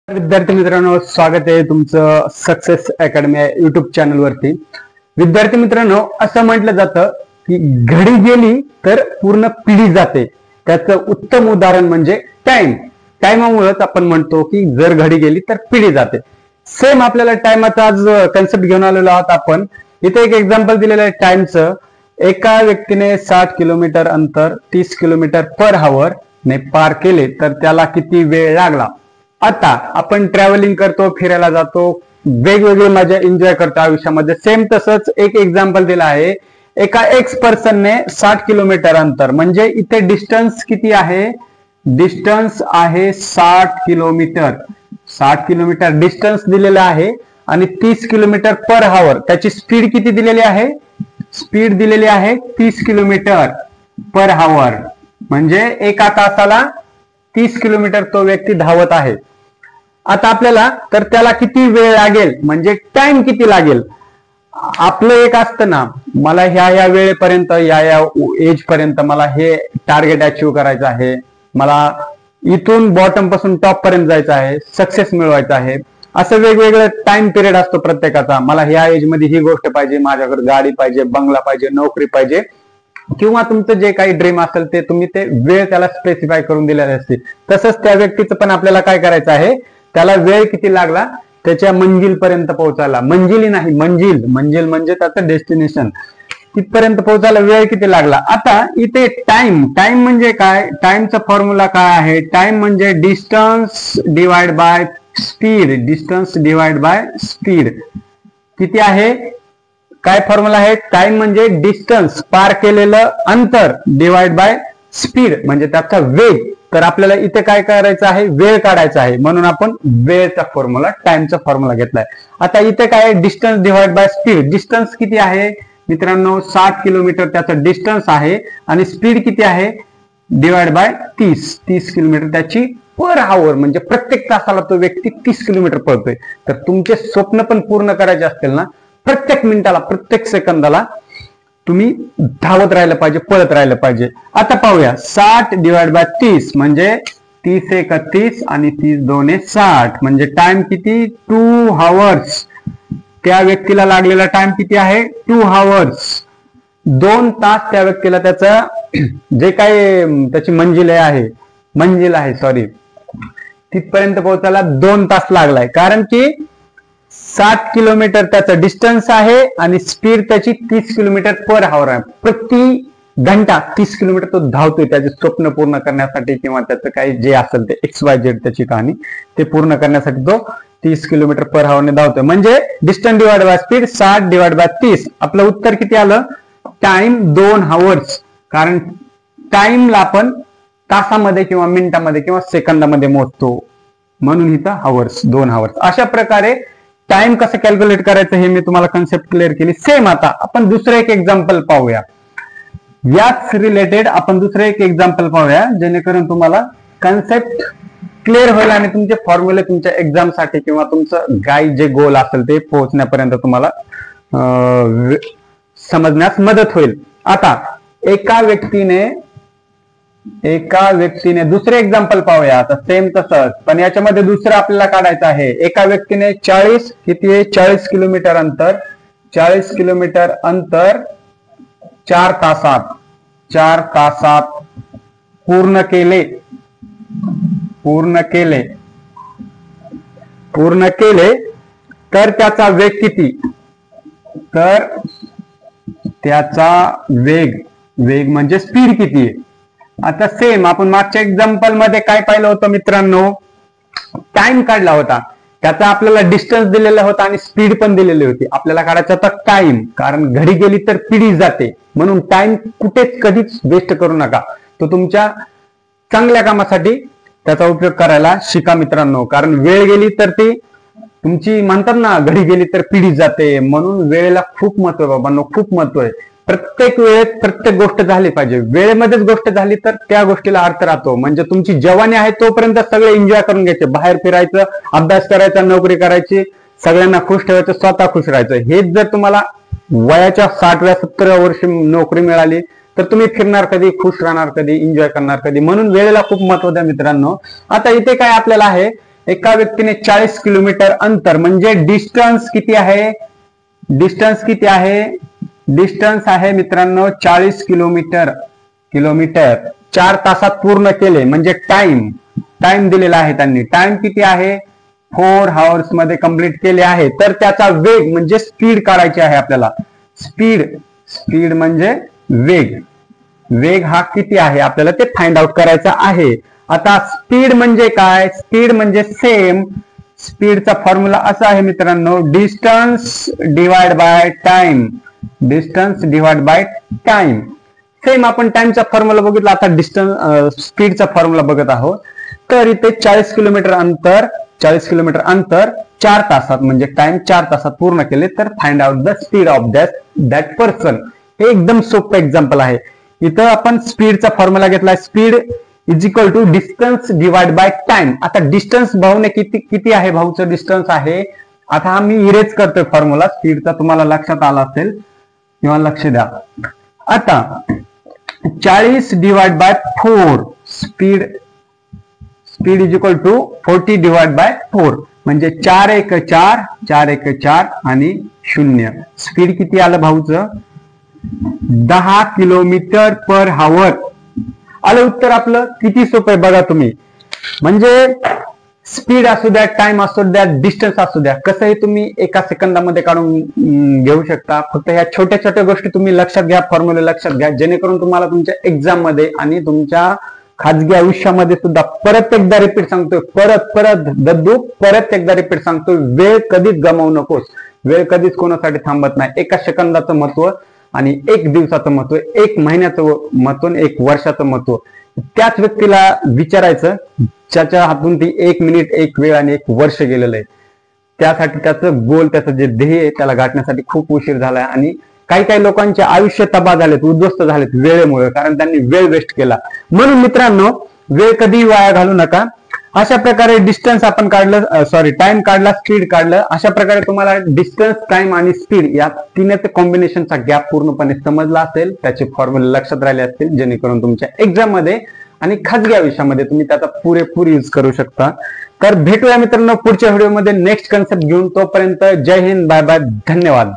विद्यार्थी मित्रांनो, स्वागत आहे तुमचं सक्सेस अकॅडमी युट्यूब चॅनल वरती. विद्यार्थी मित्रांनो, असं म्हटलं जातं की घडी गेली तर पूर्ण पिढी जाते. त्याचं उत्तम उदाहरण म्हणजे टाइम. टाइमामुळेच आपण म्हणतो की जर घडी गेली तर पिढी जाते. सेम आपल्याला टाइमाचा आज कन्सेप्ट घेऊन आलेलो आहोत आपण. इथे एक एक्झाम्पल दिलेलं आहे टाइमचं. एका व्यक्तीने 60 किलोमीटर अंतर 30 किलोमीटर पर आवर ने पार केले तर त्याला किती वेळ लागला. आता आपण ट्रॅव्हलिंग करतो, फिरायला जातो, वेगवेगळी मजा एन्जॉय करतो आयुष्यामध्ये. सेम तसंच एक एक्झाम्पल दिलं आहे. एका एक्स पर्सनने 60 किलोमीटर अंतर, म्हणजे इथे डिस्टन्स किती आहे? डिस्टन्स आहे 60 किलोमीटर. 60 किलोमीटर डिस्टन्स दिलेला आहे आणि 30 किलोमीटर पर आवर. त्याची स्पीड किती दिलेली आहे? स्पीड दिलेली आहे 30 किलोमीटर पर आवर, म्हणजे एका तासाला 30 किलोमीटर तो व्यक्ती धावत आहे. आता आपल्याला तर त्याला किती वेळ लागेल, म्हणजे टाइम किती लागेल. आपलं एक असतं ना, मला ह्या वेळेपर्यंत या एज पर्यंत मला हे टार्गेट अचीव्ह करायचं आहे, मला इथून बॉटम पासून टॉप पर्यंत जायचं आहे, सक्सेस मिळवायचं आहे. असं वेगवेगळं टाइम पिरियड असतो प्रत्येकाचा. मला ह्या एज मध्ये ही गोष्ट पाहिजे, माझ्याकडे गाडी पाहिजे, बंगला पाहिजे, नोकरी पाहिजे, किंवा तुमचं जे काही ड्रीम असेल ते तुम्ही ते वेळ त्याला स्पेसिफाय करून दिलेली असते. तसंच त्या व्यक्तीचं पण आपल्याला काय करायचं आहे, त्याला वेळ किती लागला त्याच्या मंजिल पर्यंत पोहोचायला. मंजिली नाही, मंजिल. मंजिल म्हणजे त्याचं डेस्टिनेशन. तिथपर्यंत पोहोचायला वेळ किती लागला. आता इथे टाइम. टाइम म्हणजे काय? टाइमचा फॉर्म्युला काय आहे? टाइम म्हणजे distance divide by speed. Distance divide by speed किती आहे? काय फॉर्म्युला आहे? टाइम म्हणजे डिस्टन्स, पार केलेलं अंतर, डिवाइड बाय स्पीड म्हणजे त्याचा वेग. तर आपल्याला इथे काय करायचं आहे? वेळ काढायचा आहे, म्हणून आपण वेळचा फॉर्म्युला, टाइमचा फॉर्म्युला घेतलाय. आता इथे काय? Distance divide by speed. Distance किती आहे मित्रांनो? 60 किलोमीटर त्याचं डिस्टन्स आहे आणि स्पीड किती आहे? डिवाइड बाय 30 किलोमीटर त्याची पर आवर, म्हणजे प्रत्येक तासाला तो व्यक्ती 30 किलोमीटर पळतोय. तर तुमचे स्वप्न पण पूर्ण करायचे असतील ना, प्रत्येक मिनिटाला, प्रत्येक सेकंदाला तुम्ही धावत राहिलं पाहिजे, पळत राहिलं पाहिजे. आता पाहूया. 60 डिवाइड बाय 30 म्हणजे 30 एक 30 आणि 30 दोन 60, म्हणजे टाइम किती? 2 आवर्स. त्या व्यक्तीला लागलेला टाइम किती आहे? 2 आवर्स. 2 तास त्या व्यक्तीला त्याचं जे काही त्याची मंजिल आहे सॉरी, तिथपर्यंत पोहोचायला 2 तास लागलाय. कारण की 60 किलोमीटर त्याचं डिस्टन्स आहे आणि स्पीड त्याची 30 किलोमीटर पर आवर आहे. प्रति घंटा 30 किलोमीटर तो धावतोय त्याचे स्वप्न पूर्ण करण्यासाठी, किंवा त्याचं काही जे असेल ते XYZ त्याची कहाणी ते पूर्ण करण्यासाठी तो 30 किलोमीटर पर आवर ने धावतोय. म्हणजे distance divide by speed 60 divide by 30. आपलं उत्तर किती आलं? Time 2 hours. कारण टाइमला आपण तासामध्ये किंवा मिनिटामध्ये किंवा सेकंदामध्ये मोजतो, म्हणून इथं आवर्स, 2 आवर्स. अशा प्रकारे टाइम कसं कॅल्क्युलेट करायचं हे मी तुम्हाला कन्सेप्ट क्लिअर केली. सेम आता आपण दुसरं एक एक्झाम्पल पाहूया. याच रिलेटेड आपण दुसरं एक एक्झाम्पल पाहूया, जेणेकरून तुम्हाला कन्सेप्ट क्लिअर होईल आणि तुमचे फॉर्म्युले तुमच्या एक्झाम साठी किंवा तुमचं गाईड जे गोल असेल ते पोहोचण्यापर्यंत तुम्हाला समजण्यास मदत होईल. आता एका व्यक्तीने दुसरे एक्झाम्पल पाहूया. आता सेम तसंच, पण याच्यामध्ये दुसरं आपल्याला काढायचं आहे. एका व्यक्तीने 40 किलोमीटर अंतर 4 तासात पूर्ण केले तर त्याचा वेग किती? तर त्याचा वेग म्हणजे स्पीड किती आहे. आता सेम आपण मागच्या एक्झाम्पल मध्ये काय पाहिलं होतं मित्रांनो? टाइम काढला होता. त्याचा आपल्याला डिस्टन्स दिलेला होता आणि स्पीड पण दिलेली होती. आपल्याला काढायचा होता टाइम, कारण घडी गेली तर पिढी जाते, म्हणून टाइम कुठेच कधीच वेस्ट करू नका. तो तुमच्या चांगल्या कामासाठी त्याचा उपयोग करायला शिका मित्रांनो. कारण वेळ गेली तर ती तुमची, म्हणतात ना, घडी गेली तर पिढी जाते, म्हणून वेळेला खूप महत्व आहे बाबांनो, खूप महत्व आहे. प्रत्येक वेळेत प्रत्येक गोष्ट झाली पाहिजे. वेळेमध्येच गोष्ट झाली तर त्या गोष्टीला अर्थ राहतो. म्हणजे तुमची जवानी आहे तोपर्यंत सगळे एन्जॉय करून घ्यायचे, बाहेर फिरायचं, अभ्यास करायचा, नोकरी करायची, सगळ्यांना खुश ठेवायचं, स्वतः खुश राहायचं. हेच जर तुम्हाला वयाच्या 60व्या 70व्या वर्षी नोकरी मिळाली तर तुम्ही फिरणार कधी, खुश राहणार कधी, एन्जॉय करणार कधी. म्हणून वेळेला खूप महत्व द्या मित्रांनो. आता इथे काय आपल्याला आहे एका व्यक्तीने 40 किलोमीटर अंतर म्हणजे डिस्टन्स किती आहे? डिस्टन्स आहे मित्रांनो 40 किलोमीटर 4 तासात पूर्ण केले म्हणजे टाइम दिलेला आहे त्यांनी. टाइम किती आहे? 4 आवर्स मध्ये कंप्लीट केले आहे. तर त्याचा वेग म्हणजे स्पीड काढायची आहे आपल्याला. स्पीड म्हणजे वेग हा किती आहे आपल्याला ते फाइंड आउट करायचा आहे. आता स्पीड म्हणजे काय? स्पीड म्हणजे सेम. स्पीडचा फॉर्म्युला असा आहे मित्रांनो, distance divide by time. Same आपण टाइमचा फॉर्म्युला बघितला, आता स्पीडचा फॉर्म्युला बघत आहोत. तर इथे 40 किलोमीटर अंतर 4 तासात म्हणजे टाइम 4 तासात पूर्ण केले तर find out the speed of that person. हे एकदम सोपं एक्झाम्पल आहे. इथं आपण स्पीडचा फॉर्म्युला घेतलाय, speed is equal to distance divide by time. आता डिस्टन्स भाऊने किती आहे? भाऊचं डिस्टन्स आहे, आता हा मी इरेज करतोय फॉर्म्युला स्पीडचा, तुम्हाला लक्षात आला असेल किंवा लक्ष द्या. आता 40 divide by 4 speed is equal to 40 divide by 4 म्हणजे 4 1 4 आणि 0. स्पीड किती आलं भाऊचं? 10 किलोमीटर पर आवर आलं उत्तर आपलं. किती सोपं आहे बघा तुम्ही. म्हणजे स्पीड असू द्या, टाइम असू द्या, डिस्टन्स असू द्या, कसंही तुम्ही एका सेकंदामध्ये काढून घेऊ शकता. फक्त ह्या छोट्या छोट्या गोष्टी तुम्ही लक्षात घ्या, फॉर्म्युला लक्षात घ्या, जेणेकरून तुम्हाला तुमच्या एक्झाम मध्ये आणि तुमच्या खाजगी आयुष्यामध्ये सुद्धा परत एकदा रिपीट सांगतोय, परत एकदा रिपीट सांगतोय, वेळ कधीच गमावू नकोस. वेळ कधीच कोणासाठी थांबत नाही. एका सेकंदाचं महत्व आणि 1 दिवसाचं महत्व, 1 महिन्याचं महत्व, 1 वर्षाचं महत्व त्याच व्यक्तीला विचारायचं ज्याच्या हातून ती 1 मिनिट 1 वेळ आणि 1 वर्ष गेलेलं आहे. त्यासाठी त्याचं गोल, त्याचं जे ध्येय आहे त्याला गाठण्यासाठी खूप उशीर झालाय. आणि काही लोकांचे आयुष्य तबाह झालेत, उद्ध्वस्त झालेत वेळेमुळे, कारण त्यांनी वेळ वेस्ट केला. म्हणून मित्रांनो, वेळ कधी वाया घालू नका. अशा प्रकारे डिस्टन्स आपण काढलं, टाइम काढला, स्पीड काढलं. अशा प्रकारे तुम्हाला डिस्टन्स, टाइम आणि स्पीड या तिन्हीच्या कॉम्बिनेशनचा गॅप पूर्णपणे समजला असेल, त्याचे फॉर्म्युले लक्षात राहिले असतील, जेणेकरून तुमच्या एक्झाम मध्ये आणि खाजगी आयुष्यामध्ये तुम्ही त्याचा पुरेपूर यूज करू शकता. तर भेटूया मित्रांनो पुढच्या व्हिडिओमध्ये नेक्स्ट कन्सेप्ट घेऊन. तोपर्यंत जय हिंद, बाय बाय, धन्यवाद.